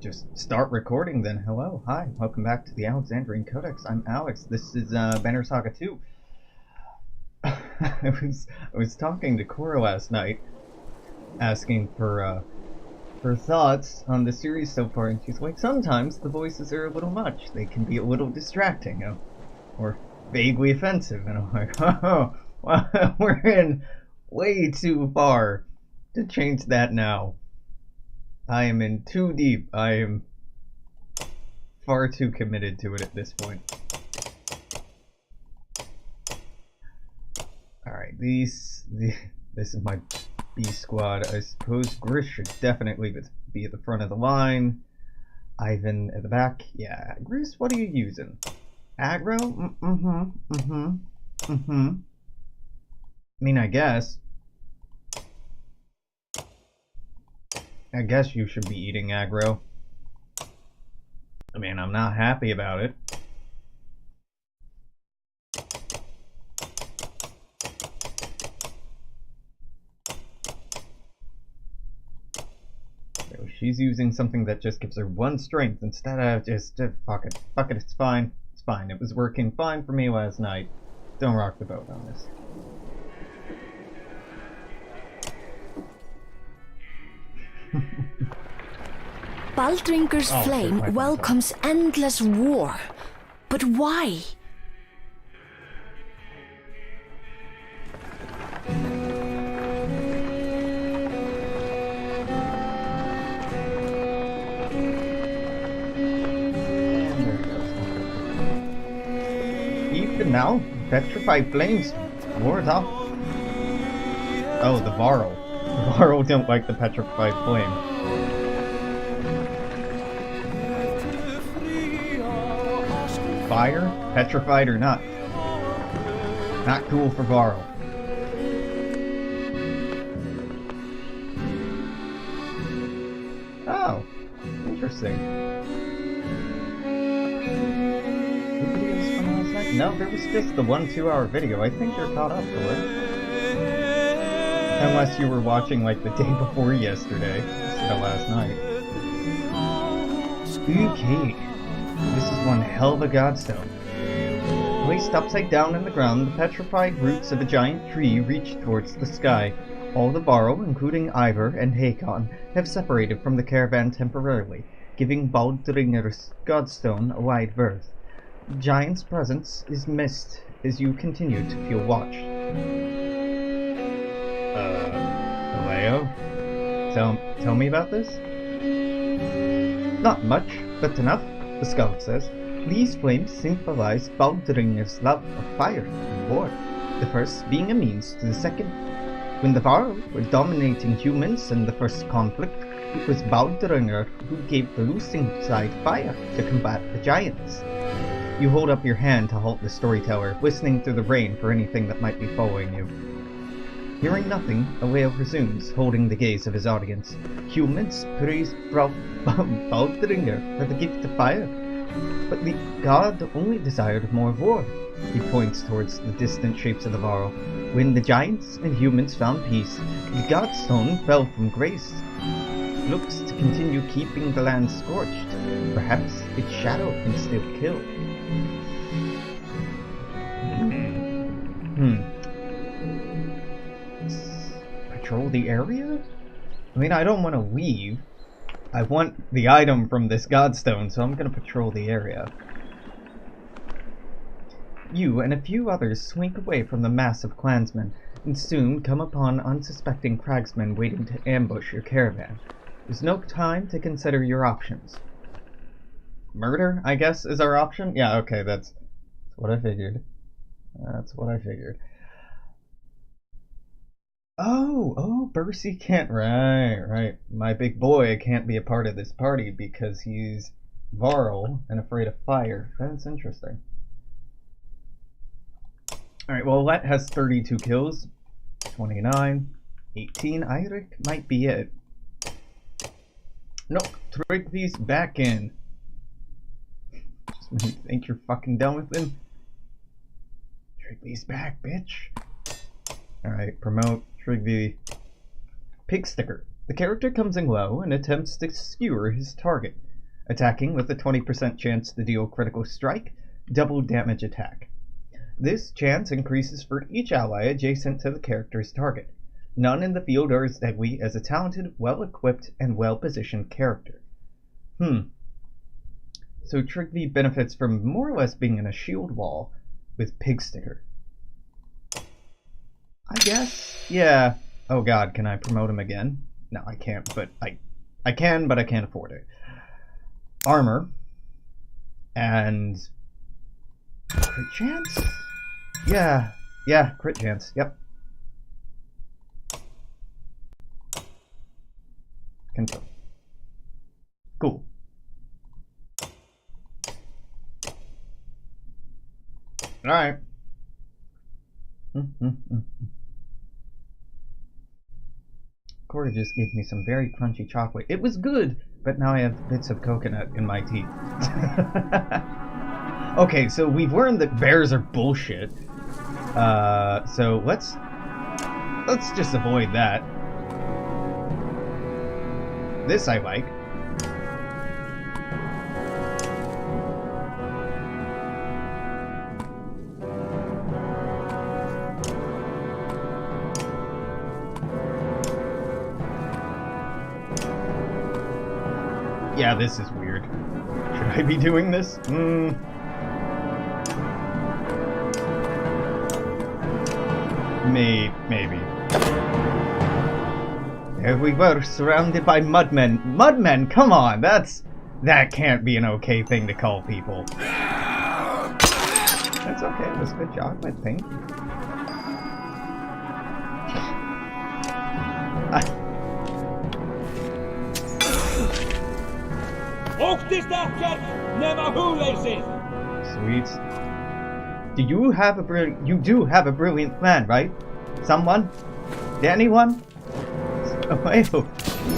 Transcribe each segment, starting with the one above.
just start recording then. Hello, hi, welcome back to the Alexandrian Codex. I'm Alex. This is Banner Saga 2. I was talking to Cora last night, asking for thoughts on the series so far, and she's like, sometimes the voices are a little much. They can be a little distracting, or vaguely offensive. And I'm like, oh, well, we're in way too far to change that now. I am in too deep. I am far too committed to it at this point. Alright, this is my B squad. I suppose Grish should definitely be at the front of the line. Ivan at the back. Yeah, Grish, what are you using? Aggro? I mean, I guess you should be eating aggro. I mean, I'm not happy about it. So she's using something that just gives her one strength instead of just fuck it. Fuck it, it's fine. It's fine. It was working fine for me last night. Don't rock the boat on this. Baldringer's flame welcomes endless war. But why? Even now, petrified flames ward off. Oh, the Varl. The Varl don't like the petrified flame. Fire, petrified or not. Not cool for Varl. Oh, interesting. No, there was just the 1-2 hour video. I think you're caught up to it. Unless you were watching like the day before yesterday, instead of last night. Okay. This is one hell of a godstone. Placed upside down in the ground, the petrified roots of a giant tree reach towards the sky. All the Varl, including Ivor and Hakon, have separated from the caravan temporarily, giving Baldringer's godstone a wide berth. The giant's presence is missed as you continue to feel watched. Leo? Tell me about this? Not much, but enough, the scout says. These flames symbolize Baldringer's love of fire and war, the first being a means to the second. When the Varl were dominating humans in the first conflict, it was Baldringer who gave the losing side fire to combat the giants. You hold up your hand to halt the storyteller, listening through the rain for anything that might be following you. Hearing nothing, Aleo resumes, holding the gaze of his audience. Humans praise Baldringer for the gift of fire, but the god only desired more war. He points towards the distant shapes of the Varl. When the giants and humans found peace, the godstone fell from grace. It looks to continue keeping the land scorched. Perhaps its shadow can still kill. Patrol the area? I mean, I don't want to leave. I want the item from this godstone, so I'm gonna patrol the area. You and a few others slink away from the mass of clansmen, and soon come upon unsuspecting cragsmen waiting to ambush your caravan. There's no time to consider your options. Murder, I guess, is our option? Yeah, okay, that's what I figured. That's what I figured. Oh, Bercy can't, right. My big boy can't be a part of this party because he's Varl and afraid of fire. That's interesting. Alright, well, Let has 32 kills, 29, 18. Eirik might be it. Nope, Trygvi's back in. Just when you think you're fucking done with him. Trygvi's back, bitch. Alright, promote Trygvi. Pig Sticker. The character comes in low and attempts to skewer his target. attacking with a 20% chance to deal critical strike, double damage attack. This chance increases for each ally adjacent to the character's target. None in the field are as deadly as a talented, well-equipped, and well-positioned character. So Trigby benefits from more or less being in a shield wall with Pig Sticker. I guess? Yeah. Oh god, can I promote him again? No, I can't, but I can, but I can't afford it. Armor. And... crit chance? Yeah, crit chance, yep. Control. Cool. Alright. Cora just gave me some very crunchy chocolate. It was good, but now I have bits of coconut in my teeth. Okay, so we've learned that bears are bullshit. So let's just avoid that. This I like. Yeah, this is weird. Should I be doing this? Maybe. There we were, surrounded by mudmen. Mudmen? Come on, that can't be an okay thing to call people. That's okay, it was good chocolate, thank you. Sweet. You do have a brilliant plan, right? Someone? Anyone? Oh, you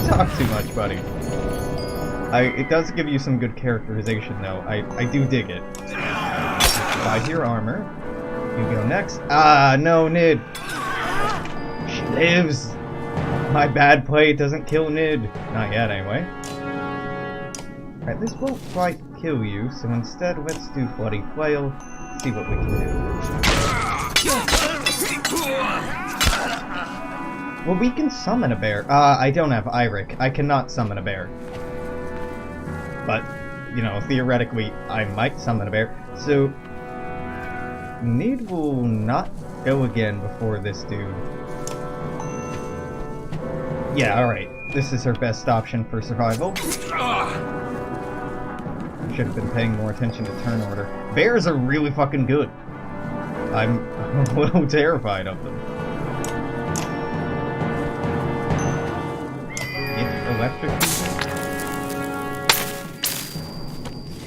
talk too much, buddy. It does give you some good characterization, though. I do dig it. Buy your armor. You go next. Ah, no, Nid. She lives. My bad play doesn't kill Nid. Not yet, anyway. Alright, this won't quite kill you, so instead let's do Bloody Flail. See what we can do. Well, we can summon a bear. I don't have Iric. I cannot summon a bear. But, you know, theoretically, I might summon a bear. So, Nid will not go again before this dude. Yeah, alright. This is her best option for survival. Should have been paying more attention to turn order. Bears are really fucking good. I'm a little terrified of them.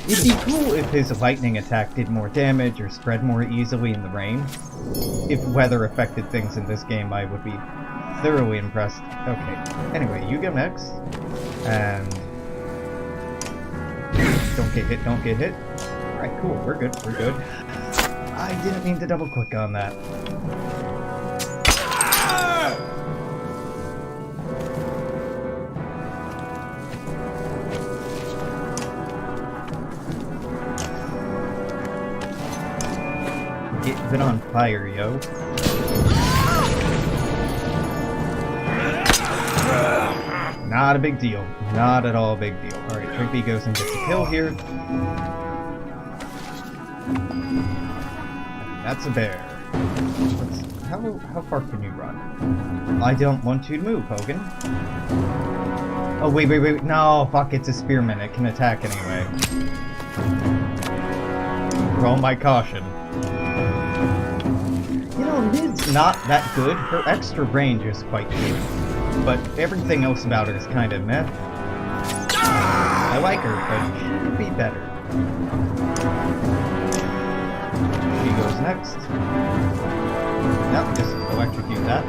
It'd be cool if his lightning attack did more damage or spread more easily in the rain. If weather affected things in this game, I would be thoroughly impressed. Okay, anyway, you go next. And... don't get hit, don't get hit. Alright, cool, we're good, we're good. I didn't mean to double click on that. Get it on fire, yo. Not a big deal. Not at all a big deal. Alright, Trigby goes and gets a kill here. That's a bear. How far can you run? I don't want you to move, Hogan. Oh, wait. No, fuck, it's a spearman. It can attack anyway. Roll my caution. You know, Nid's not that good. Her extra range is quite good. But everything else about her is kind of meh. I like her, but she could be better. She goes next. Nope, just electrocute that.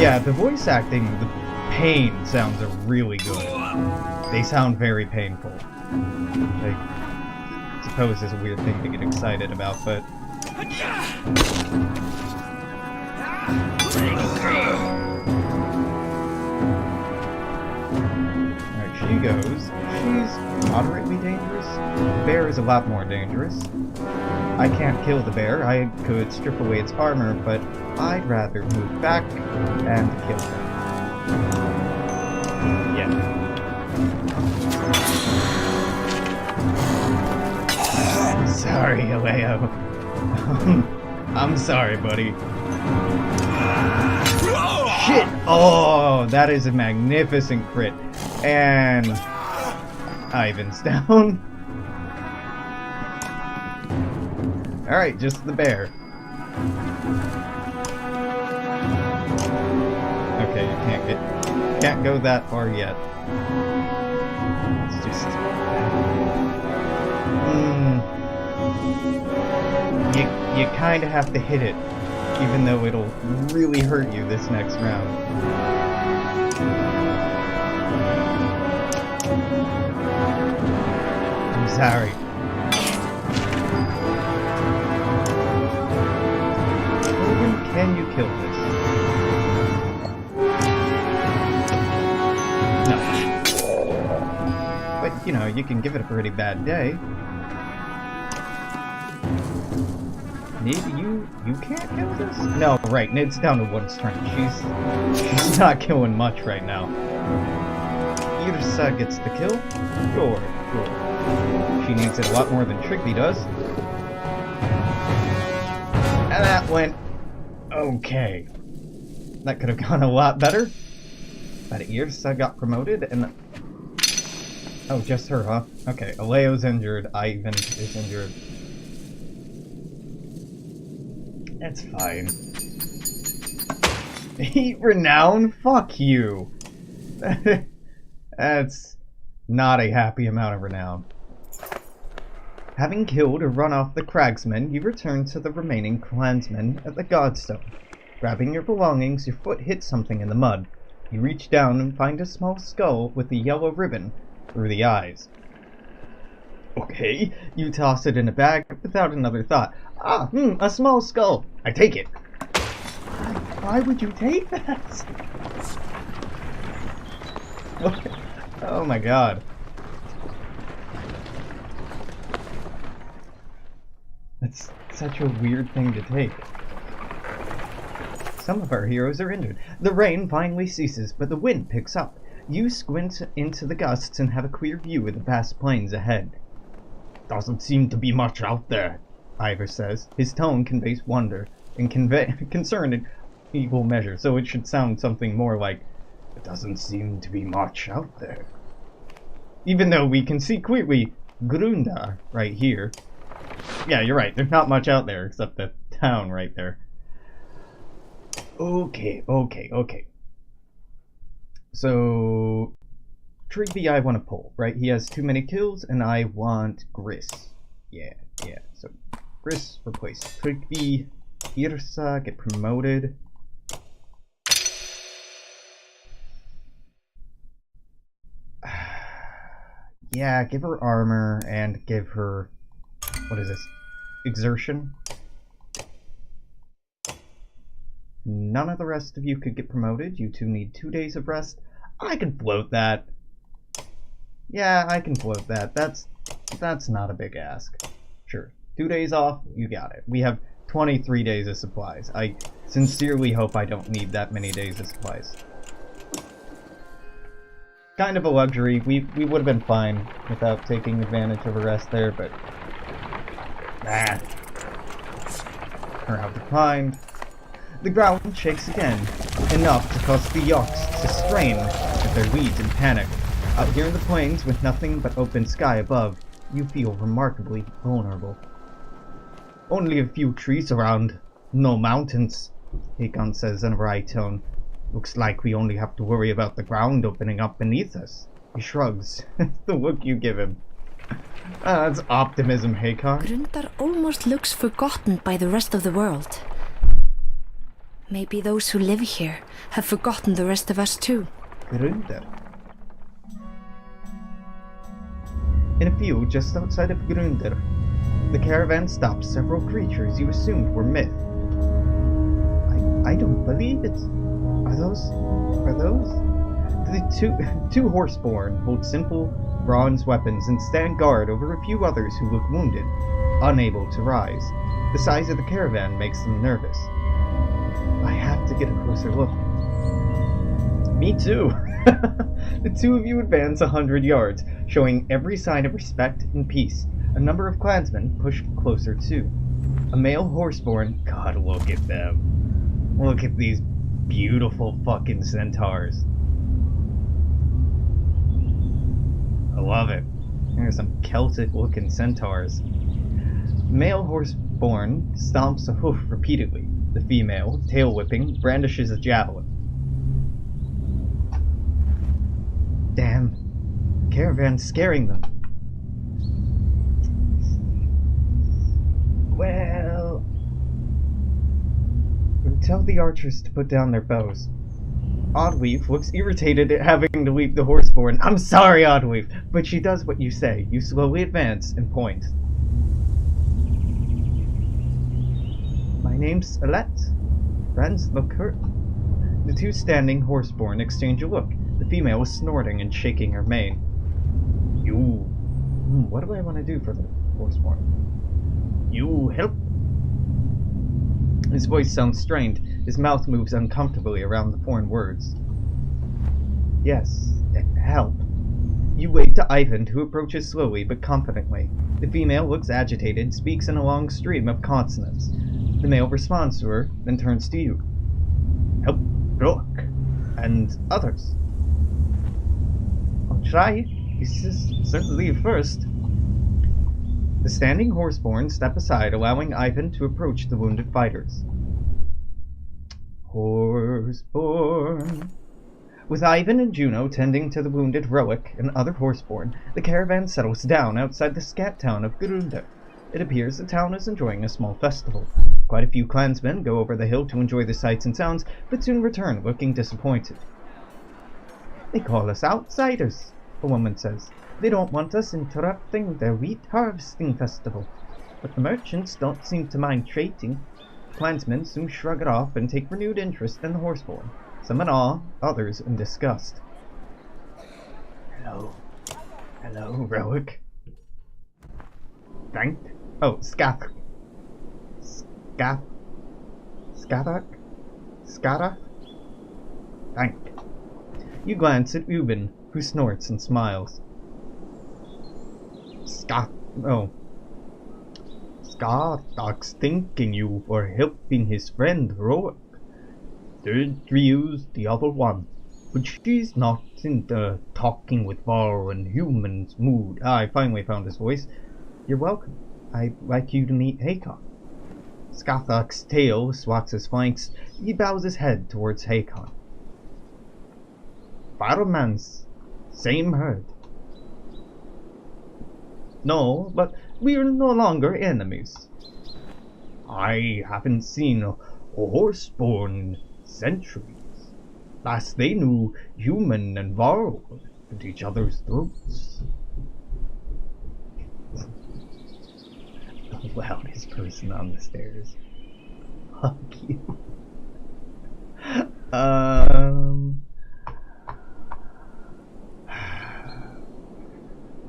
Yeah, the voice acting, the pain sounds really good. They sound very painful. I suppose is a weird thing to get excited about, but... she goes. She's moderately dangerous. The bear is a lot more dangerous. I can't kill the bear. I could strip away its armor, but I'd rather move back and kill her. Yeah. Sorry, Aleo. I'm sorry, buddy. Shit! Oh, that is a magnificent crit. And Ivan's down. Alright, just the bear. Okay, you can't go that far yet. It's just you kinda have to hit it, even though it'll really hurt you this next round. I'm sorry. Can you kill this? No. But, you know, you can give it a pretty bad day. Maybe you can't kill this? No, right, Nid's down to 1 strength. She's not killing much right now. Irsa gets the kill? Sure. She needs it a lot more than Trigby does. And that went okay. That could have gone a lot better. But Irsa got promoted and... Oh, just her, huh? Okay, Aleo's injured, Ivan is injured. That's fine. 8 renown? Fuck you! That's not a happy amount of renown. Having killed or run off the cragsmen, you return to the remaining clansmen at the Godstone. Grabbing your belongings, your foot hits something in the mud. You reach down and find a small skull with a yellow ribbon through the eyes. Okay, you toss it in a bag without another thought. A small skull. I take it. Why would you take that? What? Oh my god. That's such a weird thing to take. Some of our heroes are injured. The rain finally ceases, but the wind picks up. You squint into the gusts and have a clear view of the vast plains ahead. Doesn't seem to be much out there, Ivor says. His tone conveys wonder and concern in equal measure, so it should sound something more like, it doesn't seem to be much out there. Even though we can see clearly Grunda right here. Yeah, you're right, there's not much out there except the town right there. Okay. So, Trigby I want to pull, right? He has too many kills, and I want Gris. Yeah. So, Gris replace Trigby. Irsa get promoted. Yeah, give her armor, and give her... What is this? Exertion? None of the rest of you could get promoted. You two need 2 days of rest. I can float that. Yeah, I can float that. That's not a big ask. Sure. 2 days off, you got it. We have 23 days of supplies. I sincerely hope I don't need that many days of supplies. Kind of a luxury. We would have been fine without taking advantage of a rest there, but... Nah. Morale declined. The ground shakes again, enough to cause the Yoks to strain at their leads in panic. Out here in the plains, with nothing but open sky above, you feel remarkably vulnerable. Only a few trees around, no mountains, Hakon says in a wry tone. Looks like we only have to worry about the ground opening up beneath us. He shrugs. The look you give him. That's optimism, Hakon. Grundar almost looks forgotten by the rest of the world. Maybe those who live here have forgotten the rest of us too. Grundar. In a field just outside of Grundar, the caravan stops several creatures you assumed were myth. I don't believe it. Are those? The Two horseborn hold simple bronze weapons and stand guard over a few others who look wounded, unable to rise. The size of the caravan makes them nervous. I have to get a closer look. Me too! The two of you advance 100 yards, showing every sign of respect and peace. A number of clansmen push closer too. A male horseborn, God, look at them. Look at these beautiful fucking centaurs. I love it. There's some Celtic looking centaurs. Male horseborn stomps a hoof repeatedly. The female, tail whipping, brandishes a javelin. Damn. The caravan's scaring them. Well... Tell the archers to put down their bows. Oddweave looks irritated at having to leave the horseborn. I'm sorry, Oddweave, but she does what you say. You slowly advance and point. My name's Alette. Friends, look hurt. The two standing horseborn exchange a look. The female is snorting and shaking her mane. You... what do I want to do for the horseborn? You help? His voice sounds strained. His mouth moves uncomfortably around the foreign words. Yes, help. You wait to Ivan, who approaches slowly but confidently. The female looks agitated, speaks in a long stream of consonants. The male responds to her, then turns to you. Help Rook and others. I'll try. This is certainly a first. The standing horseborn step aside, allowing Ivan to approach the wounded fighters. Horseborn. With Ivan and Juno tending to the wounded Roic and other horseborn, the caravan settles down outside the scat town of Grunda. It appears the town is enjoying a small festival. Quite a few clansmen go over the hill to enjoy the sights and sounds, but soon return looking disappointed. They call us outsiders, a woman says. They don't want us interrupting their wheat harvesting festival. But the merchants don't seem to mind trading. Clansmen soon shrug it off and take renewed interest in the horseborn. Some in awe, others in disgust. Hello. Hello, Roic. Thanked? Oh, Scath. Scathak? Thanked. You glance at Ubin, who snorts and smiles. Scathak's thanking you for helping his friend Roic. Third Drio's the other one, but she's not in the talking with Var and humans mood. I finally found his voice. You're welcome. I'd like you to meet Hakon. Scathak's tail swats his flanks. He bows his head towards Hakon. Farmans, same herd. No, but we're no longer enemies. I haven't seen a horseborn in centuries. Last they knew, human and Varl at each other's throats. The loudest person on the stairs. Fuck you.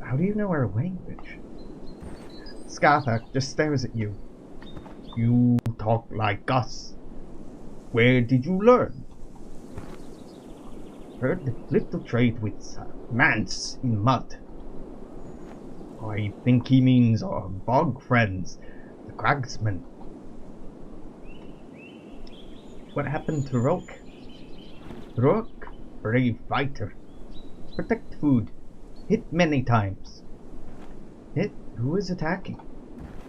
How do you know our language? Scathak just stares at you. You talk like us. Where did you learn? Heard a little trade with Mance in mud. I think he means our bog friends, the cragsmen. What happened to Rook? Rook, brave fighter. Protect food. Hit many times. Hit? Who is attacking?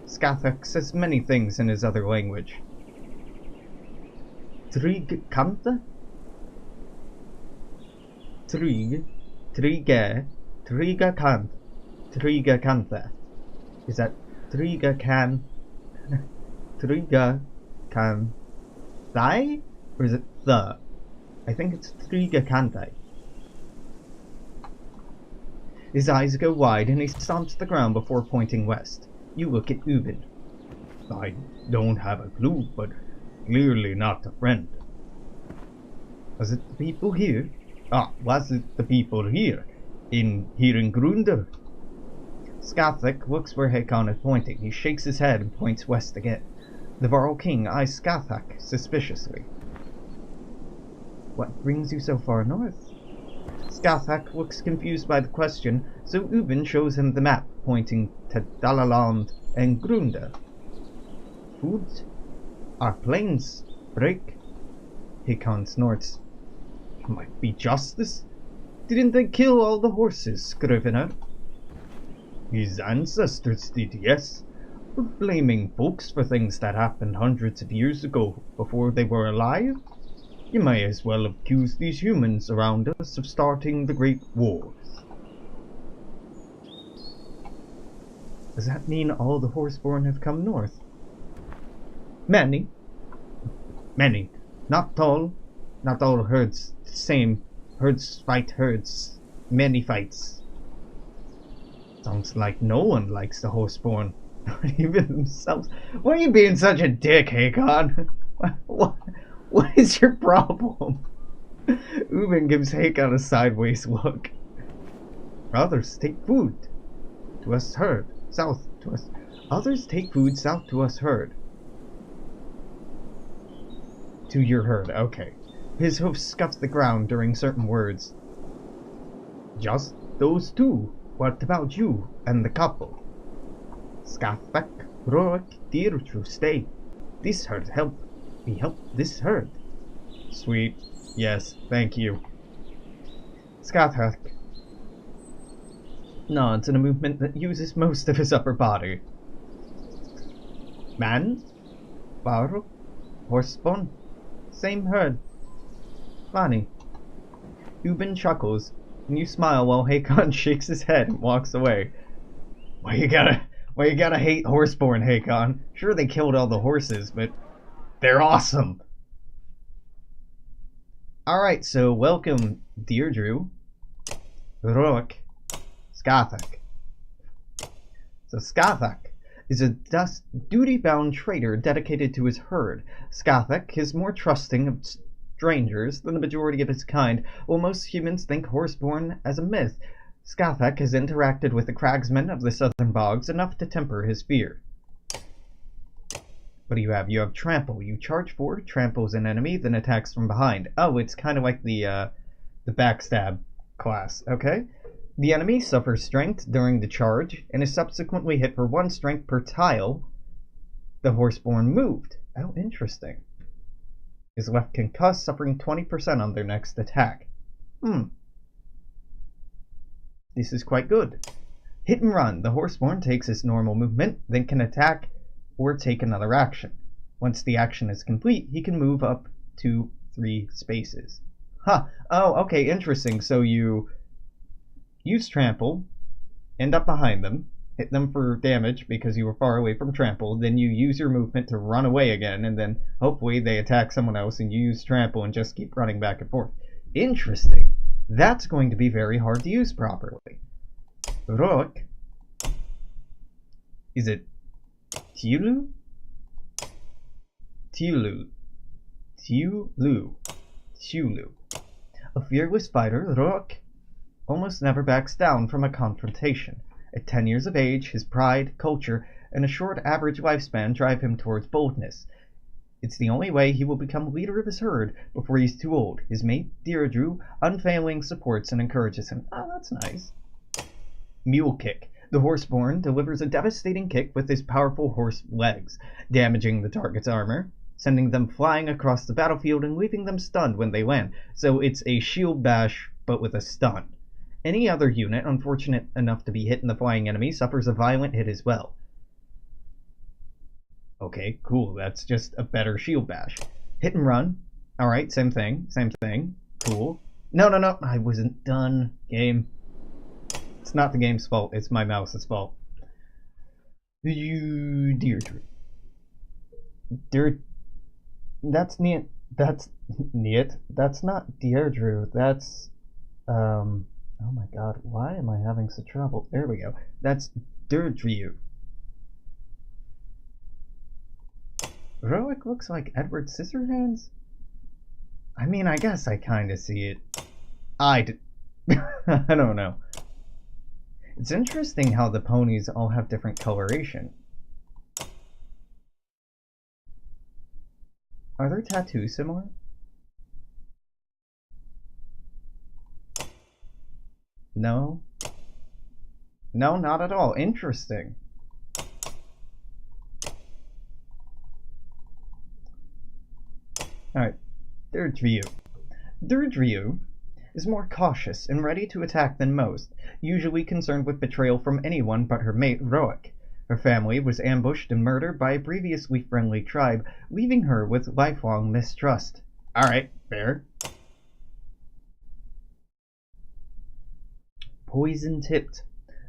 Scathak says many things in his other language. Trig Kanta? Triga Kantha. Is that Triga Can Thai? Or is it the? I think it's Triga Kanthai. His eyes go wide and he stomps the ground before pointing west. You look at Ubin. I don't have a clue, but clearly not a friend. Was it the people here? Ah, was it the people here? Here in Grunder? Skathak looks where Hakon is pointing. He shakes his head and points west again. The Varl king eyes Skathak suspiciously. What brings you so far north? Skathak looks confused by the question, so Ubin shows him the map, pointing to Dalaland and Grunda. Food? Our plains break? Hakon snorts. It might be justice. Didn't they kill all the horses, Scrivener? His ancestors did, yes. But blaming folks for things that happened hundreds of years ago before they were alive? You may as well accuse these humans around us of starting the Great Wars. Does that mean all the Horseborn have come north? Many. Many. Not all. Not all herds the same. Herds fight herds. Many fights. Sounds like no one likes the Horseborn. Not even themselves. Why are you being such a dick, Hakon? What is your problem? Ubin gives Hakon a sideways look. Others take food to us herd. South to us. Others take food south to us herd. To your herd, okay. His hoof scuffs the ground during certain words. Just those two. What about you and the couple? Skathak, Roek, Dirtru, stay. This herd help. We help this herd. Sweet. Yes, thank you. Skathak nods in a movement that uses most of his upper body. Man? Varro? Horseborn? Same herd. Funny. Ubin chuckles, and you smile while Hakon shakes his head and walks away. Why you gotta hate Horseborn, Hakon? Sure, they killed all the horses, but they're awesome. Alright, so welcome, Deirdre, Rook, Skathak. So Skathak is a duty-bound trader dedicated to his herd. Skathak is more trusting of strangers than the majority of his kind, while most humans think Horseborn as a myth. Skathak has interacted with the cragsmen of the southern bogs enough to temper his fear. What do you have? You have Trample. You charge forward, tramples an enemy, then attacks from behind. Oh, it's kind of like the Backstab class, okay? The enemy suffers strength during the charge, and is subsequently hit for 1 strength per tile the Horseborn moved. Oh, interesting. Is left concussed, suffering 20% on their next attack. This is quite good. Hit and run. The Horseborn takes his normal movement, then can attack or take another action. Once the action is complete, he can move up to 3 spaces. Huh. Oh, okay, interesting. So you use Trample, end up behind them, hit them for damage because you were far away from Trample, then you use your movement to run away again, and then hopefully they attack someone else and you use Trample and just keep running back and forth. Interesting. That's going to be very hard to use properly. Rook. Is it Tiulu? Tiulu. A fearless fighter, Rook almost never backs down from a confrontation. At 10 years of age, his pride, culture, and a short average lifespan drive him towards boldness. It's the only way he will become leader of his herd before he's too old. His mate, Deirdre, unfailing supports and encourages him. Oh, that's nice. Mule Kick. The Horseborn delivers a devastating kick with his powerful horse legs, damaging the target's armor, sending them flying across the battlefield and leaving them stunned when they land. So it's a shield bash, but with a stun. Any other unit unfortunate enough to be hit in the flying enemy suffers a violent hit as well. Okay, cool. That's just a better shield bash. Hit and run. Alright, same thing. Cool. No. I wasn't done. Game. It's not the game's fault. It's my mouse's fault. Deirdre. That's Niet. That's Niet. That's not Deirdre. That's... Oh my god, why am I having such trouble? There we go. That's Deirdre. Roic looks like Edward Scissorhands? I mean, I guess I kinda see it. I don't know. It's interesting how the ponies all have different coloration. Are their tattoos similar? No. No, not at all. Interesting. Alright, third Ryu. Third Ryu is more cautious and ready to attack than most, usually concerned with betrayal from anyone but her mate Roic. Her family was ambushed and murdered by a previously friendly tribe, leaving her with lifelong mistrust. Alright, fair. Poison tipped.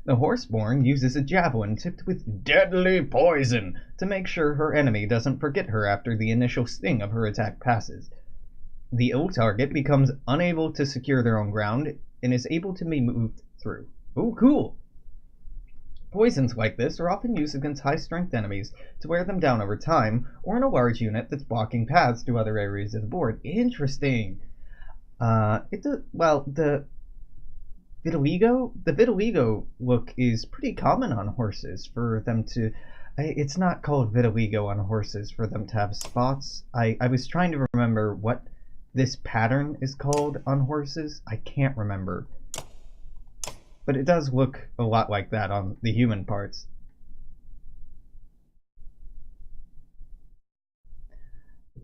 The Horseborn uses a javelin tipped with deadly poison to make sure her enemy doesn't forget her after the initial sting of her attack passes. The ill target becomes unable to secure their own ground and is able to be moved through. Oh, cool! Poisons like this are often used against high-strength enemies to wear them down over time, or in a large unit that's blocking paths to other areas of the board. Interesting. The vitiligo look is pretty common on horses for them to... It's not called vitiligo on horses for them to have spots. I was trying to remember what this pattern is called on horses. I can't remember. But it does look a lot like that on the human parts.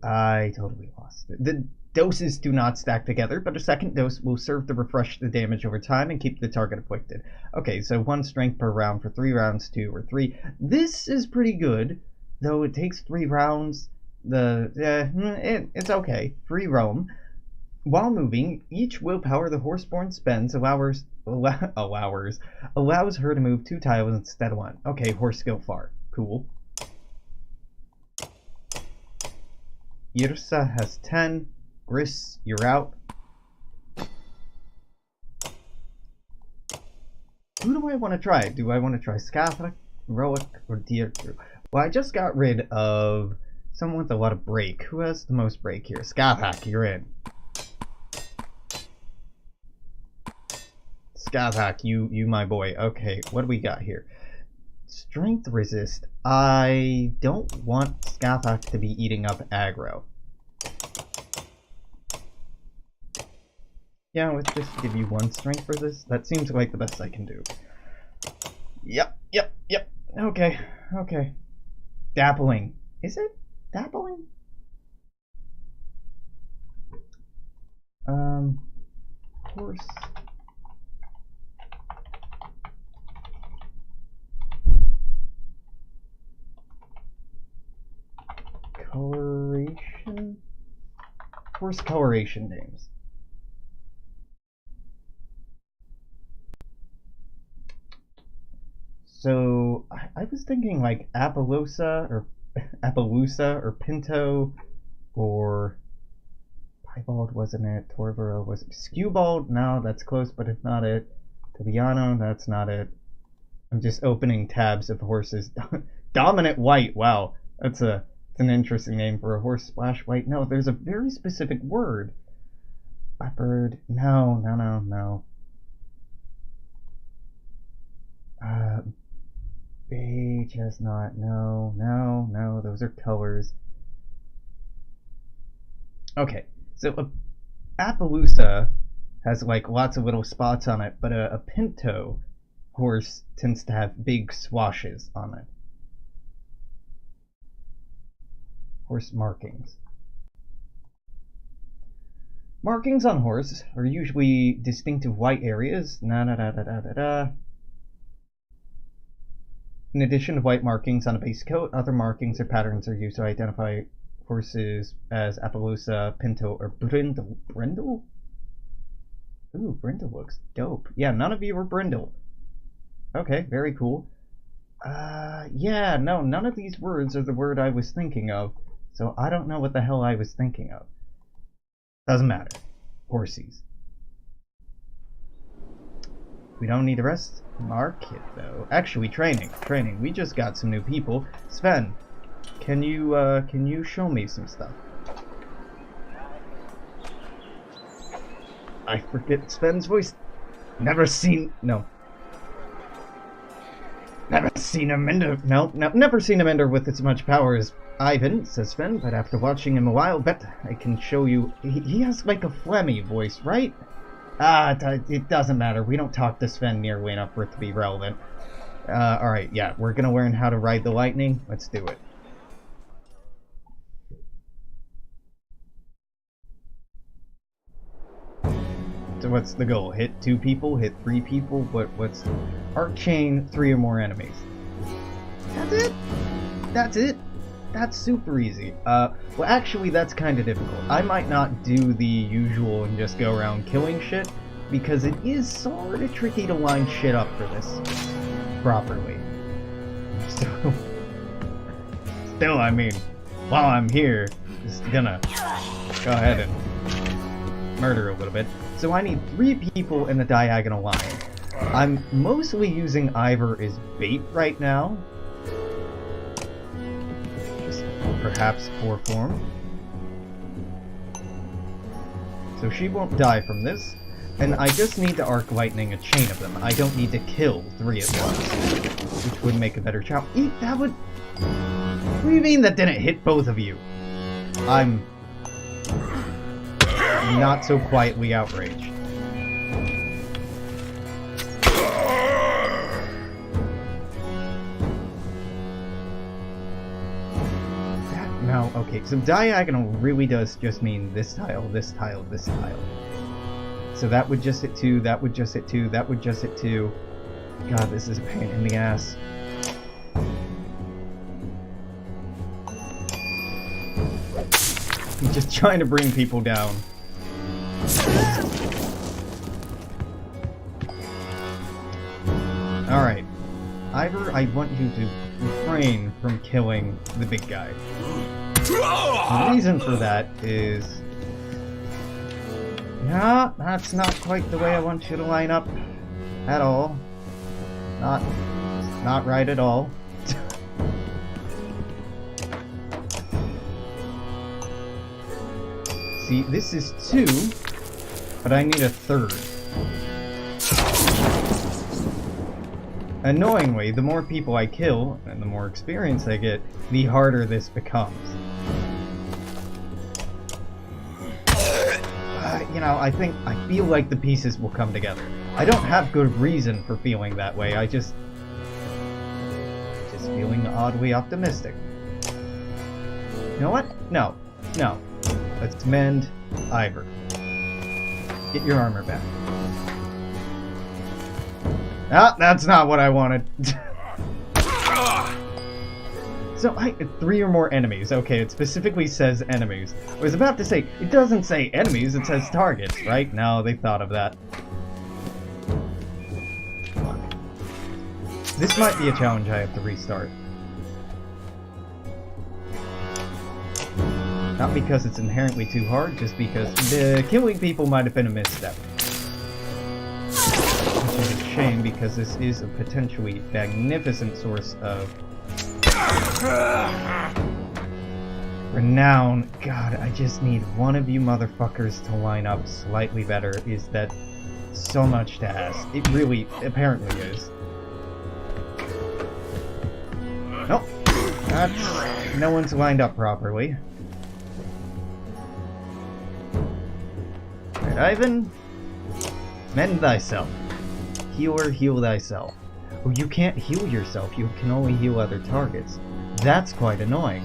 I totally lost it. The doses do not stack together, but a second dose will serve to refresh the damage over time and keep the target afflicted. Okay, so 1 strength per round for 3 rounds, 2 or 3. This is pretty good, though it takes 3 rounds. It's okay. Free roam. While moving, each willpower the Horseborn spends allows her to move 2 tiles instead of 1. Okay, horse skill far. Cool. Irsa has 10. Gris, you're out. Who do I want to try? Do I want to try Scathach, Roic, or Deirdre? Well, I just got rid of someone with a lot of break. Who has the most break here? Scathach, you're in. Scathach, you my boy. Okay, what do we got here? Strength resist. I don't want Scathach to be eating up aggro. Yeah, let's just give you 1 strength for this. That seems like the best I can do. Yep. Okay. Dappling. Is it dappling? Horse. Coloration? Horse coloration names. So I was thinking like Appaloosa or Pinto or Piebald, wasn't it? Torvero was it? Skewbald? No, that's close, but it's not it. Tobiano, that's not it. I'm just opening tabs of horses. Dominant White. Wow, it's an interesting name for a horse. Splash White. No, there's a very specific word. Leopard. No. Bay chestnut. No. Those are colors. Okay, so Appaloosa has like lots of little spots on it, but a Pinto horse tends to have big swashes on it. Horse markings. Markings on horse are usually distinctive white areas. In addition to white markings on a base coat, other markings or patterns are used to identify horses as Appaloosa, Pinto, or Brindle. Brindle? Ooh, Brindle looks dope. Yeah, none of you are Brindle. Okay, very cool. Yeah, no, none of these words are the word I was thinking of, so I don't know what the hell I was thinking of. Doesn't matter. Horsies. We don't need to rest market though. Actually, training. We just got some new people. Sven, can you show me some stuff? I forget Sven's voice. Never seen him ender. No, never seen him ender with as much power as Ivan, says Sven, but after watching him a while, bet I can show you. He has like a phlegmy voice, right? It doesn't matter. We don't talk to Sven nearly enough for it to be relevant. Alright, yeah, we're gonna learn how to ride the lightning. Let's do it. So what's the goal? Hit 2 people? Hit 3 people? What's... Arc chain 3 or more enemies. That's it! That's it! That's super easy. Well actually that's kinda difficult. I might not do the usual and just go around killing shit, because it is sorta tricky to line shit up for this properly. Still, I mean, while I'm here, just gonna go ahead and murder a little bit. So I need 3 people in the diagonal line. I'm mostly using Ivor as bait right now. Just perhaps poor form. So she won't die from this. And I just need to arc lightning a chain of them. I don't need to kill 3 at once. Which would make a better chow. That would... What do you mean that didn't hit both of you? I'm... not so quietly outraged. No, okay, so diagonal really does just mean this tile, this tile, this tile. So that would just hit 2, that would just hit 2, that would just hit 2. God, this is a pain in the ass. I'm just trying to bring people down. Alright. Ivor, I want you to refrain from killing the big guy. The reason for that is... yeah, that's not quite the way I want you to line up. At all. Not right at all. See, this is 2, but I need a 3rd. Annoyingly, the more people I kill, and the more experience I get, the harder this becomes. You know, I feel like the pieces will come together. I don't have good reason for feeling that way, just feeling oddly optimistic. You know what? No. Let's mend Ivor. Get your armor back. Ah, that's not what I wanted. So, 3 or more enemies. Okay, it specifically says enemies. I was about to say, it doesn't say enemies, it says targets, right? No, they thought of that. Fuck. This might be a challenge I have to restart. Not because it's inherently too hard, just because the killing people might have been a misstep. Which is a shame, because this is a potentially magnificent source of renown. God, I just need one of you motherfuckers to line up slightly better. Is that so much to ask? It really, apparently is. Nope. No one's lined up properly. Alright, Ivan. Mend thyself. Healer, heal thyself. Oh, you can't heal yourself. You can only heal other targets. That's quite annoying.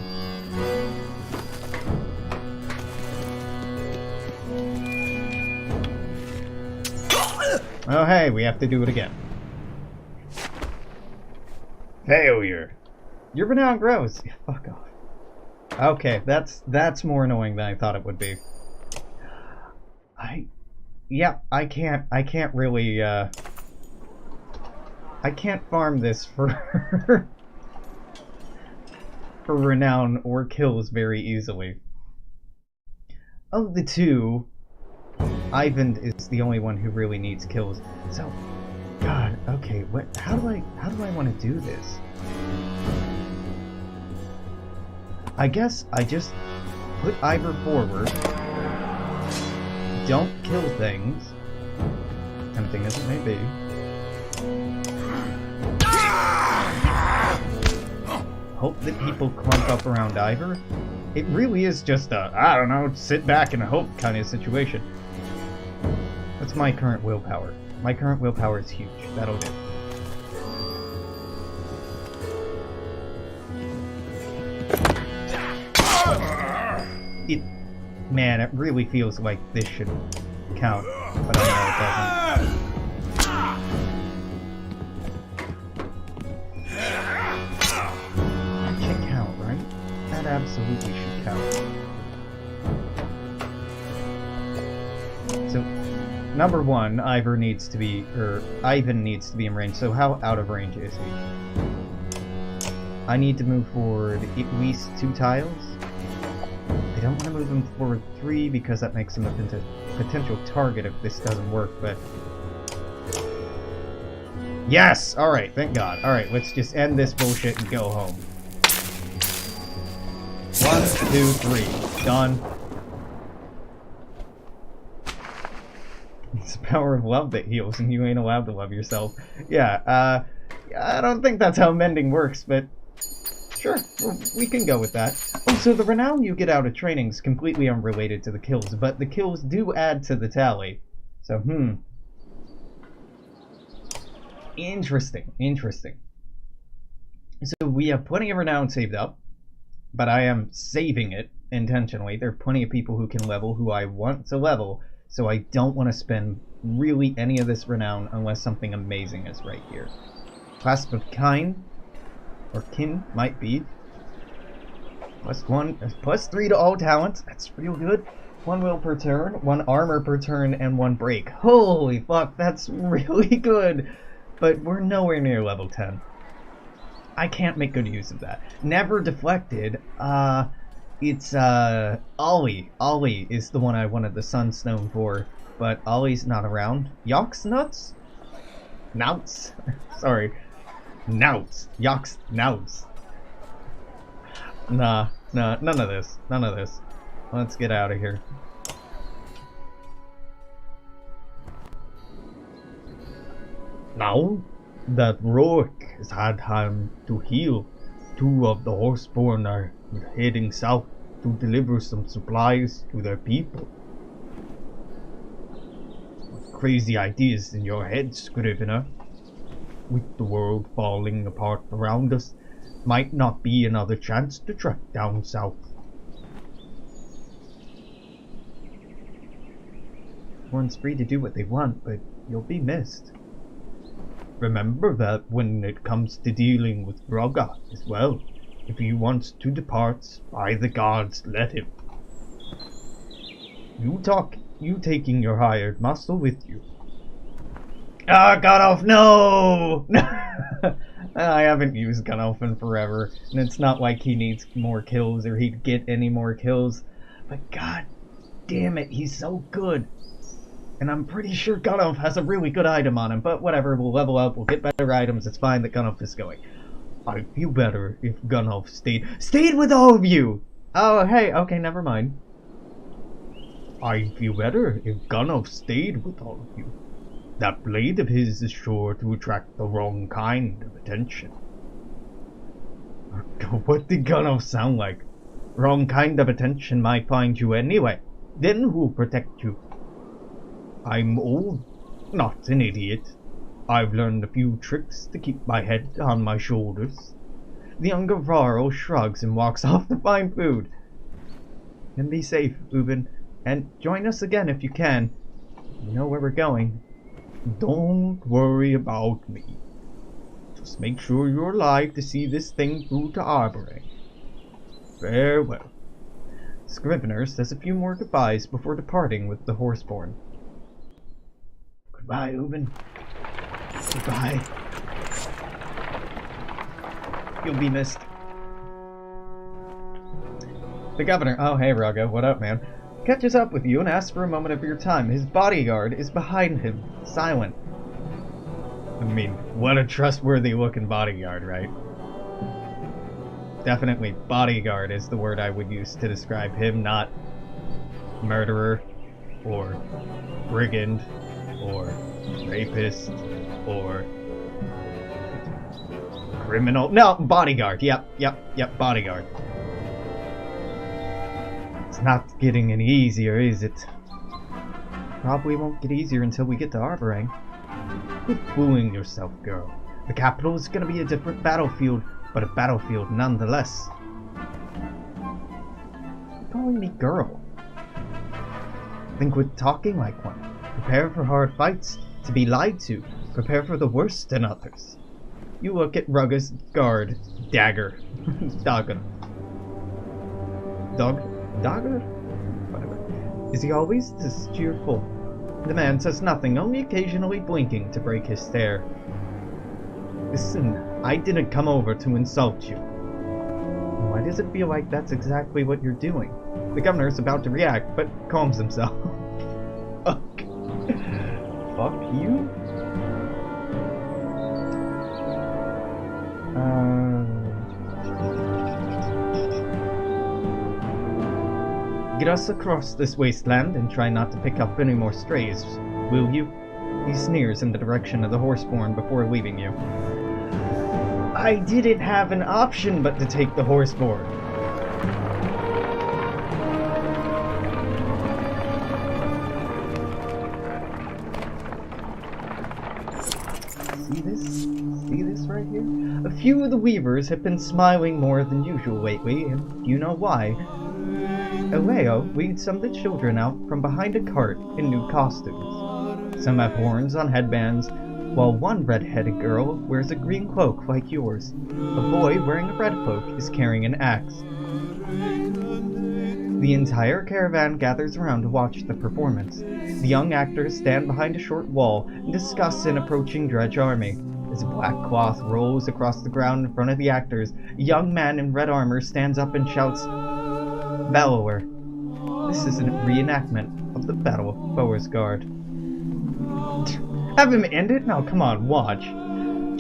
Oh hey, we have to do it again. Failure. Your renown grows. Yeah, fuck off. Okay, that's more annoying than I thought it would be. I can't really, I can't farm this for for renown or kills very easily. Of the 2, Ivan is the only one who really needs kills. So, God, okay, how do I want to do this? I guess I just put Ivor forward. Don't kill things. tempting as it may be. Hope that people clump up around Ivor. It really is just a, I don't know, sit back and hope kind of situation. That's my current willpower. My current willpower is huge. That'll do. Man, it really feels like this should count, but I know it doesn't. That should count, right? That absolutely should count. So, number one, Ivan needs to be in range. So how out of range is he? I need to move forward at least 2 tiles. I don't want to move him forward 3 because that makes him a potential target if this doesn't work, but... Yes! Alright, thank God. Alright, let's just end this bullshit and go home. 1, 2, 3. Done. It's the power of love that heals, and you ain't allowed to love yourself. Yeah, I don't think that's how mending works, but... Sure, we can go with that. Oh, so the renown you get out of training is completely unrelated to the kills, but the kills do add to the tally. So, Interesting, interesting. So we have plenty of renown saved up, but I am saving it intentionally. There are plenty of people who can level who I want to level, so I don't want to spend really any of this renown unless something amazing is right here. Clasp of Kind, or Kin, might be. Plus 3 to all talents. That's real good. 1 will per turn, 1 armor per turn, and 1 break. Holy fuck, that's really good. But we're nowhere near level 10. I can't make good use of that. Never deflected. It's Ollie. Ollie is the one I wanted the Sunstone for, but Ollie's not around. Yox nuts? Nouts. Sorry. Nouts. Yox nouts. Nah, none of this. None of this. Let's get out of here. Now that Rourke has had time to heal, 2 of the Horseborn are heading south to deliver some supplies to their people. What crazy ideas in your head, Scrivener? With the world falling apart around us, might not be another chance to trek down south. Everyone's free to do what they want, but you'll be missed. Remember that when it comes to dealing with Braga as well. If he wants to depart, by the gods, let him. You taking your hired muscle with you. Ah, Godolph, no! I haven't used Godolph in forever, and it's not like he needs more kills or he'd get any more kills. But god damn it, he's so good. And I'm pretty sure Godolph has a really good item on him, but whatever, we'll level up, we'll get better items, it's fine that Godolph is going. I'd feel better if Godolph stayed with all of you! Oh, hey, okay, never mind. I'd feel better if Godolph stayed with all of you. That blade of his is sure to attract the wrong kind of attention. What did Godolph sound like? Wrong kind of attention might find you anyway. Then who'll protect you? I'm old, not an idiot. I've learned a few tricks to keep my head on my shoulders. The younger Varro shrugs and walks off to find food. And be safe, Ubin, and join us again if you can. You know where we're going. Don't worry about me. Just make sure you're alive to see this thing through to Arboring. Farewell. Scrivener says a few more goodbyes before departing with the Horseborn. Goodbye, Ubin. Goodbye. You'll be missed. The governor, oh hey Raga, what up man? Catches up with you and asks for a moment of your time. His bodyguard is behind him, silent. I mean, what a trustworthy looking bodyguard, right? Definitely bodyguard is the word I would use to describe him, not murderer, or brigand, or rapist, or criminal. No, bodyguard. Yep, bodyguard. It's not getting any easier, is it? Probably won't get easier until we get to Arborang. Quit fooling yourself, girl. The capital is gonna be a different battlefield, but a battlefield nonetheless. You're calling me girl. Then quit talking like one. Prepare for hard fights, to be lied to. Prepare for the worst in others. You look at Rugg's guard, dagger, dagger. Dagger? Whatever. Is he always this cheerful? The man says nothing, only occasionally blinking to break his stare. Listen, I didn't come over to insult you. Why does it feel like that's exactly what you're doing? The governor's about to react, but calms himself. Fuck. Fuck you? Get us across this wasteland and try not to pick up any more strays, will you? He sneers in the direction of the horseborn before leaving you. I didn't have an option but to take the horseborn. See this right here? A few of the weavers have been smiling more than usual lately, and you know why. Aleo leads some of the children out from behind a cart in new costumes. Some have horns on headbands, while one red-headed girl wears a green cloak like yours. A boy wearing a red cloak is carrying an axe. The entire caravan gathers around to watch the performance. The young actors stand behind a short wall and discuss an approaching dredge army. As a black cloth rolls across the ground in front of the actors, a young man in red armor stands up and shouts, Bellower. This is a reenactment of the Battle of Beauregard. Have him end it? Now, come on, watch.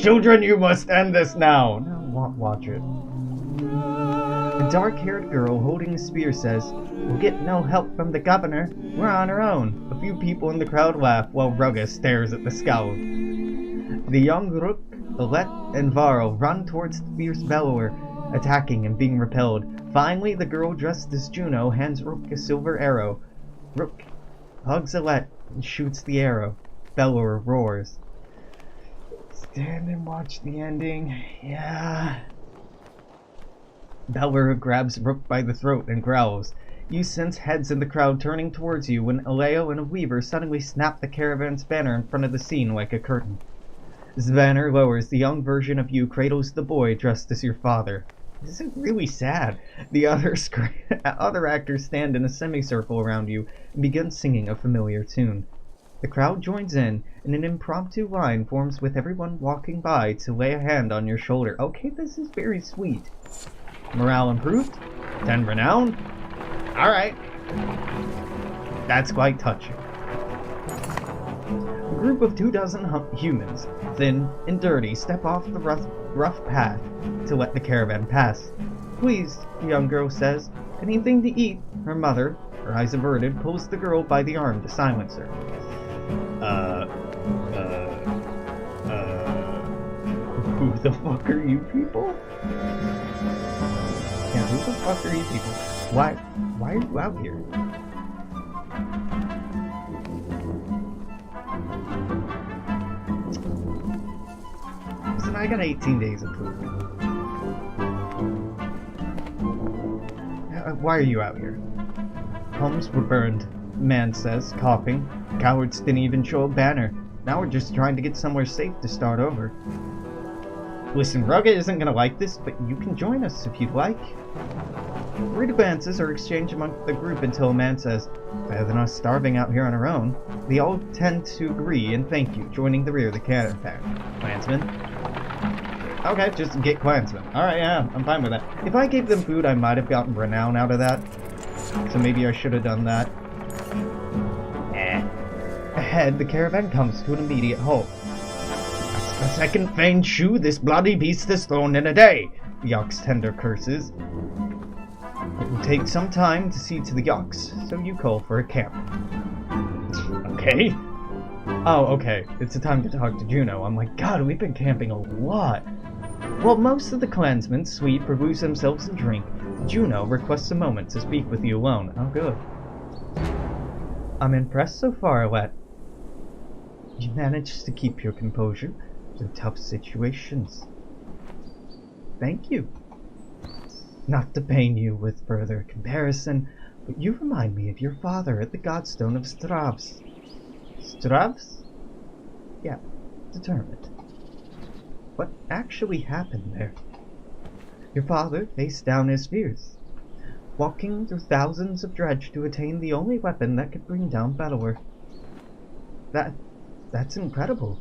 Children, you must end this now. No, watch it. A dark-haired girl holding a spear says, We'll get no help from the governor. We're on our own. A few people in the crowd laugh while Rugga stares at the scout. The young Rook, Alette, and Varl run towards the fierce Bellower, attacking and being repelled. Finally, the girl dressed as Juno hands Rook a silver arrow. Rook hugs Alette and shoots the arrow. Bellower roars. Stand and watch the ending. Yeah. Bellower grabs Rook by the throat and growls. You sense heads in the crowd turning towards you when Aleo and a weaver suddenly snap the caravan's banner in front of the scene like a curtain. As the banner lowers, the young version of you cradles the boy dressed as your father. This is really sad. The other actors stand in a semicircle around you and begin singing a familiar tune. The crowd joins in, and an impromptu line forms with everyone walking by to lay a hand on your shoulder. Okay, this is very sweet. Morale improved? 10 renown? Alright. That's quite touching. A group of 24 humans, thin and dirty, step off the rough path to let the caravan pass. Please, the young girl says. Anything to eat? Her mother, her eyes averted, pulls the girl by the arm to silence her. Who the fuck are you people? Yeah, who the fuck are you people? Why are you out here? Listen, I got 18 days of food. Why are you out here? Homes were burned, man says, coughing. Cowards didn't even show a banner. Now we're just trying to get somewhere safe to start over. Listen, Rugga isn't gonna like this, but you can join us if you'd like. Rude glances are exchanged among the group until a man says, better than us starving out here on our own. They all tend to agree and thank you, joining the rear of the caravan. Clansman? Okay, just get clansmen. Alright, yeah, I'm fine with that. If I gave them food, I might have gotten renown out of that. So maybe I should have done that. Ahead, the caravan comes to an immediate halt. That's the second feigned shoe this bloody beast has thrown in a day, the ox tender curses. It will take some time to see to the ox, so you call for a camp. Okay. Oh, okay. It's a time to talk to Juno. I'm like, God, we've been camping a lot. While most of the clansmen sweep or lose themselves in drink, Juno requests a moment to speak with you alone. Oh, good. I'm impressed so far, Let. You managed to keep your composure through tough situations. Thank you. Not to pain you with further comparison, but you remind me of your father at the Godstone of Stravs. Stravs? Yeah, determined. What actually happened there? Your father faced down his fears, walking through thousands of dredge to attain the only weapon that could bring down Bellower. That's incredible.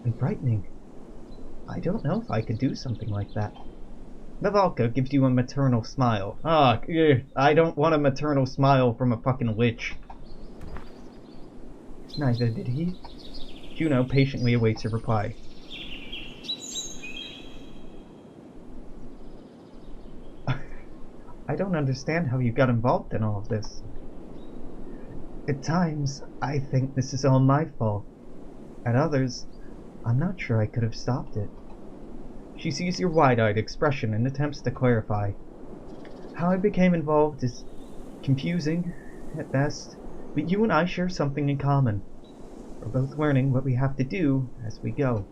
And frightening. I don't know if I could do something like that. Navalka gives you a maternal smile. I don't want a maternal smile from a fucking witch. Neither did he. Juno patiently awaits your reply. I don't understand how you got involved in all of this. At times, I think this is all my fault. At others, I'm not sure I could have stopped it. She sees your wide-eyed expression and attempts to clarify. How I became involved is confusing, at best, but you and I share something in common. We're both learning what we have to do as we go.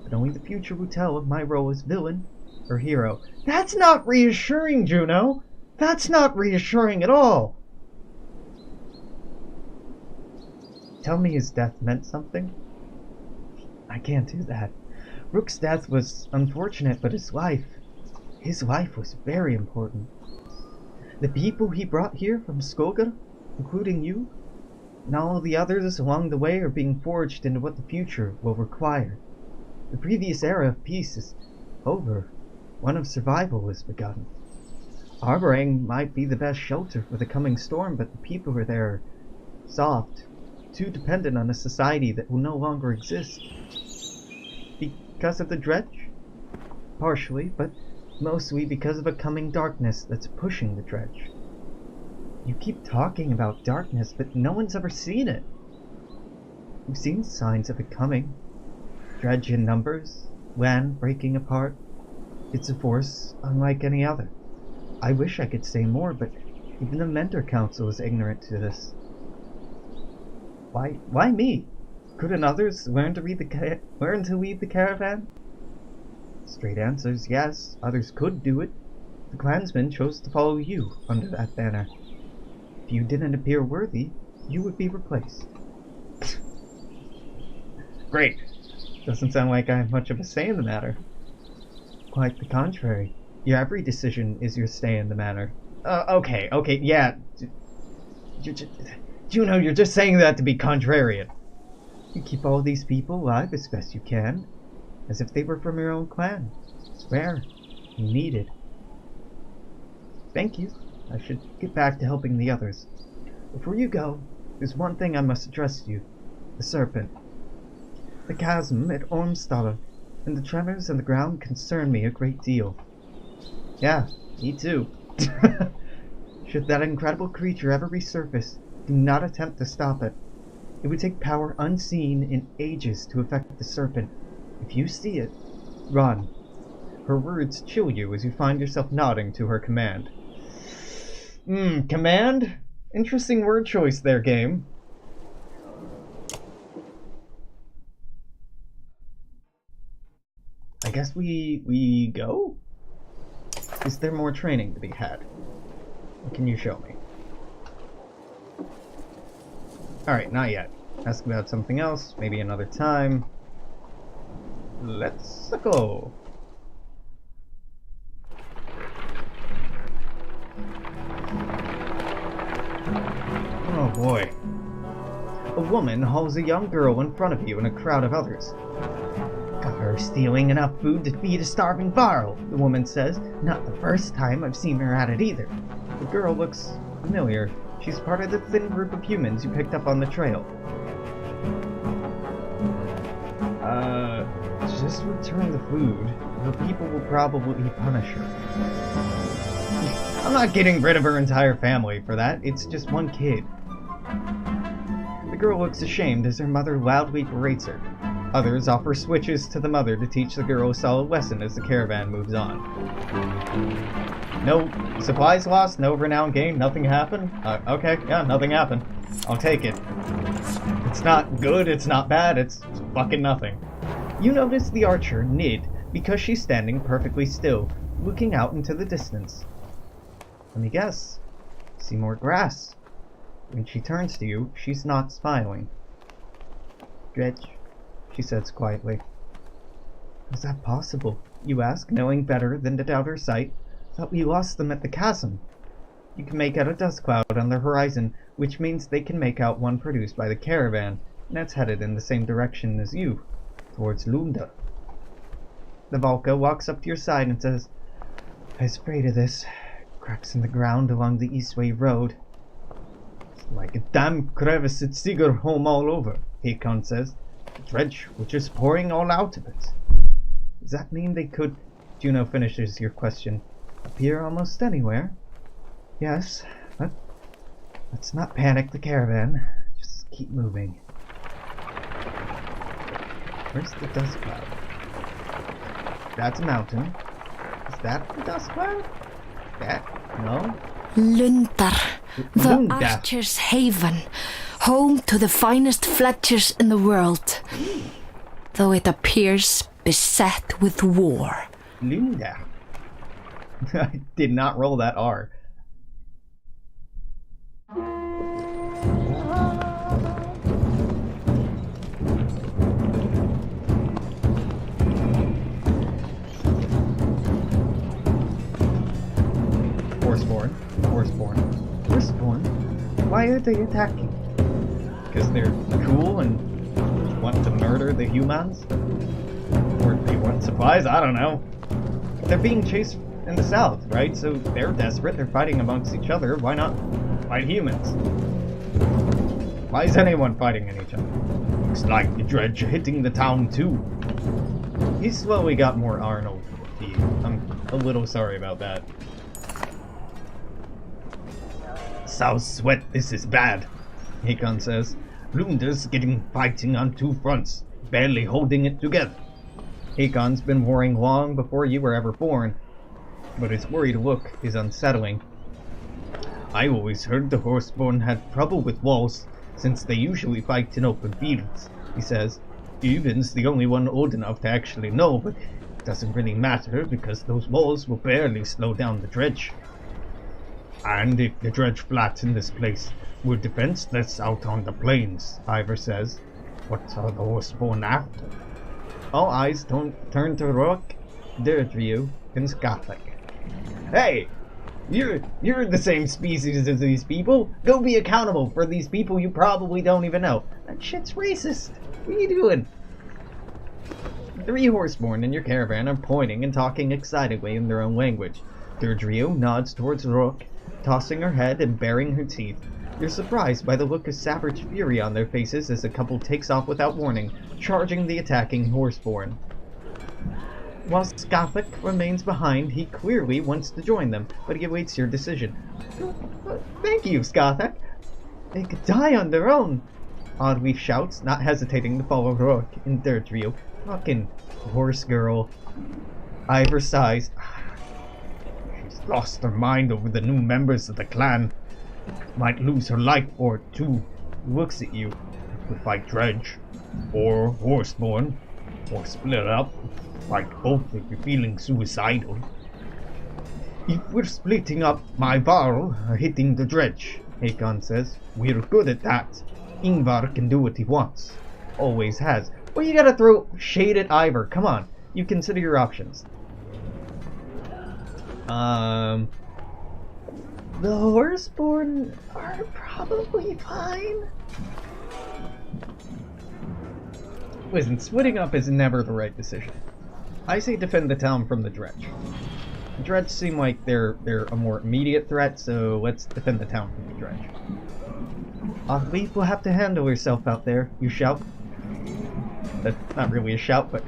But only the future will tell if my role as villain or hero. That's not reassuring, Juno! That's not reassuring at all! Tell me his death meant something? I can't do that. Rook's death was unfortunate, but his life was very important. The people he brought here from Skogar, including you, and all the others along the way are being forged into what the future will require. The previous era of peace is over. One of survival has begun. Arborang might be the best shelter for the coming storm, but the people who are there are soft, too dependent on a society that will no longer exist. Because of the dredge? Partially, but mostly because of a coming darkness that's pushing the dredge. You keep talking about darkness, but no one's ever seen it. We've seen signs of it coming. Dredge in numbers, land breaking apart. It's a force unlike any other. I wish I could say more, but even the Mentor Council is ignorant to this. Why me? Couldn't others learn to lead the caravan? Straight answers, yes, others could do it. The clansmen chose to follow you under that banner. If you didn't appear worthy, you would be replaced. Great. Doesn't sound like I have much of a say in the matter. Quite the contrary. Your every decision is your say in the matter. Okay, yeah. Juno, you're just saying that to be contrarian. You keep all these people alive as best you can, as if they were from your own clan. It's rare and needed. Thank you. I should get back to helping the others. Before you go, there's one thing I must address to you. The serpent. The chasm at Ormstada and the tremors in the ground concern me a great deal. Yeah, me too. Should that incredible creature ever resurface, do not attempt to stop it. It would take power unseen in ages to affect the serpent. If you see it, run. Her words chill you as you find yourself nodding to her command. Command? Interesting word choice there, game. I guess we go? Is there more training to be had? What can you show me? Alright, not yet. Ask about something else, maybe another time. Let's go. Oh boy. A woman hauls a young girl in front of you in a crowd of others. Got her stealing enough food to feed a starving varl, the woman says. Not the first time I've seen her at it either. The girl looks familiar. She's part of the thin group of humans you picked up on the trail. Just return the food. The people will probably punish her. I'm not getting rid of her entire family for that. It's just one kid. The girl looks ashamed as her mother loudly berates her. Others offer switches to the mother to teach the girl a solid lesson as the caravan moves on. No supplies lost, no renown gained, nothing happened? Okay, yeah, nothing happened. I'll take it. It's not good, it's not bad, it's fucking nothing. You notice the archer, Nid, because she's standing perfectly still, looking out into the distance. Let me guess. See more grass. When she turns to you, she's not smiling. Dredge, she says quietly. Is that possible? You ask, knowing better than to doubt her sight. Thought we lost them at the chasm. You can make out a dust cloud on the horizon, which means they can make out one produced by the caravan, and that's headed in the same direction as you, towards Lunda. The Valka walks up to your side and says, I was afraid of this. Cracks in the ground along the Eastway Road. It's like a damn crevice at Sigerholm all over, Hakon says. The dredge was just pouring all out of it. Does that mean they could, Juno finishes your question, appear almost anywhere? Yes, but let's not panic the caravan. Just keep moving. Where's the dust cloud? That's a mountain. Is that the dust cloud? That? No? Lundar, the Lunda. Archer's Haven, home to the finest Fletchers in the world, though it appears beset with war. Lunda. I did not roll that R. Firstborn? Why are they attacking? Because they're cool and want to murder the humans? Or they want supplies? I don't know. They're being chased in the south, right? So they're desperate, they're fighting amongst each other. Why not fight humans? Why is anyone fighting in each other? Looks like the dredge are hitting the town too. He slowly got more Arnold. I'm a little sorry about that. South Sweat, this is bad, Hakon says. Lunda's getting fighting on two fronts, barely holding it together. Hakon's been warring long before you were ever born, but his worried look is unsettling. I always heard the Horseborn had trouble with walls, since they usually fight in open fields, he says. Even's the only one old enough to actually know, but it doesn't really matter because those walls will barely slow down the dredge. And if the dredge flats in this place, we're defenseless out on the plains, Ivor says. What are the Horseborn after? All eyes turn to Rook, Deirdre, and Scotland. Hey! You're the same species as these people. Go be accountable for these people you probably don't even know. That shit's racist. What are you doing? 3 Horseborn in your caravan are pointing and talking excitedly in their own language. Deirdre nods towards Rook, tossing her head and baring her teeth. You're surprised by the look of savage fury on their faces as the couple takes off without warning, charging the attacking Horseborn. While Skothic remains behind, he clearly wants to join them, but he awaits your decision. Thank you, Skothic. They could die on their own. Oddleaf shouts, not hesitating to follow Rook and Deirdre. Fucking horse girl. Ivor sighs. She's lost her mind over the new members of the clan. Might lose her life for it too. Looks at you. We fight Dredge, or Horseborn, or split up. Fight both if you're feeling suicidal. If we're splitting up, my Varl are hitting the Dredge, Hakon says. We're good at that. Ingvar can do what he wants. Always has. Well, you gotta throw shade at Ivor. Come on. You consider your options. The Horseborn are probably fine. Listen, splitting up is never the right decision. I say defend the town from the Dredge. The Dredge seem like they're a more immediate threat, so let's defend the town from the Dredge. Leaf will have to handle herself out there, you shout. That's not really a shout, but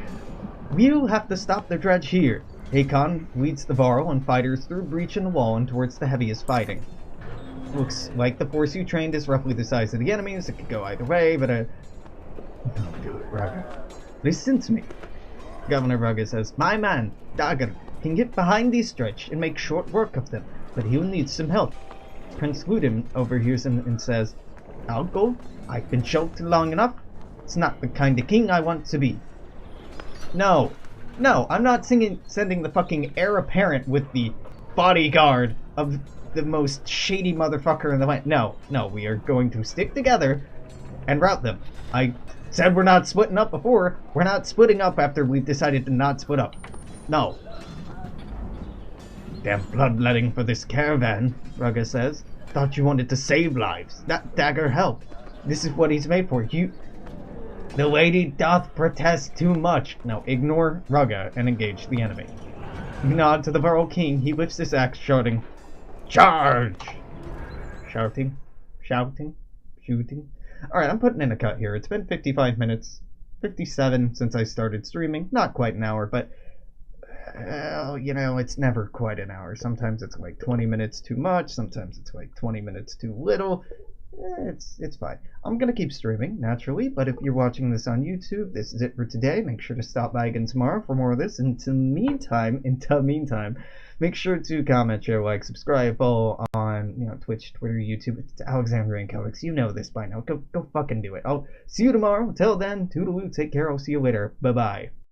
we'll have to stop the Dredge here. Hakon leads the Varl and fighters through a breach in the wall and towards the heaviest fighting. Looks like the force you trained is roughly the size of the enemies. It could go either way, but don't do it, Raga. Listen to me. Governor Raga says, my man, Dagger, can get behind the stretch and make short work of them, but he'll need some help. Prince Ludin overhears him and says, I'll go. I've been choked long enough. It's not the kind of king I want to be. No, I'm not sending the fucking heir apparent with the bodyguard of the most shady motherfucker in the land. No, we are going to stick together and rout them. I said we're not splitting up before. We're not splitting up after we've decided to not split up. No. Damn bloodletting for this caravan, Raga says. Thought you wanted to save lives. That dagger helped. This is what he's made for. The lady doth protest too much. Now ignore Raga and engage the enemy. You nod to the Varl King. He lifts his axe, shouting, charge! Shooting. Alright, I'm putting in a cut here. It's been 55 minutes. 57 since I started streaming. Not quite an hour, but you know, it's never quite an hour. Sometimes it's like 20 minutes too much. Sometimes it's like 20 minutes too little. It's fine. I'm gonna keep streaming, naturally, but if you're watching this on YouTube, this is it for today. Make sure to stop by again tomorrow for more of this. Until meantime, make sure to comment, share, like, subscribe, follow on, Twitch, Twitter, YouTube. It's Alexandrian Codex. You know this by now. Go fucking do it. I'll see you tomorrow. Till then, toodaloo, take care. I'll see you later. Bye-bye.